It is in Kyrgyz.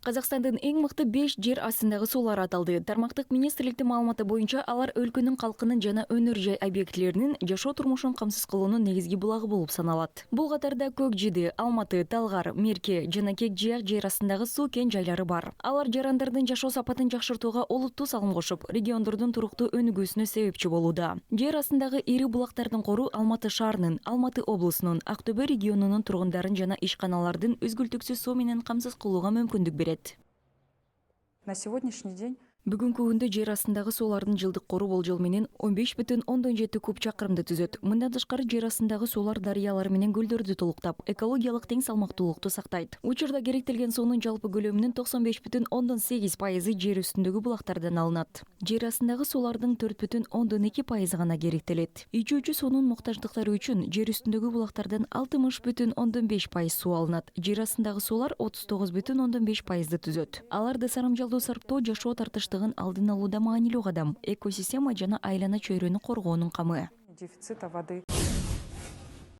Казакстандын эң мыкты 5 жер астындагы сулар аталды. Тармактык министрликтин маалыматы боюнча алар өлкөнүн калкынын жана өнөр жай объектилеринин жашоо турмушун камсыз кылуунун негизги булагы болуп саналат. Бул катарда Көк Жиди, Алматы, Талгар, Мерке жана Кек-Жыяк жер астындагы суу кен жайлары бар. Алар жарандардын жашоо сапатын жакшыртууга олуттуу салым кошуп, региондордун туруктуу өнүгүүсүнө себепчи болууда. Жер астындагы ири булактардын кору Алматы шаарынын, Алматы облусунун, Актөбө регионунун тургундарын жана ишканалардын үзгүлтүксүз суу менен камсыз кылууга мүмкүндүк берет. На сегодняшний день Бүгүнкү күндө жер астындагы суулардын жылдык кору болжол менен 15,7 куб чакырымды түзөт. Мындан тышкары жер астындагы суулар дарыялар менен көлдөрдү толуктап, экологиялык тең салмактуулукту сактайт. Учурда керектелген суунун жалпы көлөмүнүн 95,8% жер үстүндөгү булактардан алынат. Жер астындагы суулардын 4,2% гана керектелет. Ичүүчү суунун муктаждыктары үчүн жер үстүндөгү булактардан 60,5% суу алынат. Жер астындагы суулар 39,5%ды түзөт. Аларды сарамжалдуу сарптоо жашоо тартыштыгын алдын алууда маанилүү кадам, экосистема жана айлана чөйрөнү коргоонун камы. дефицита воды.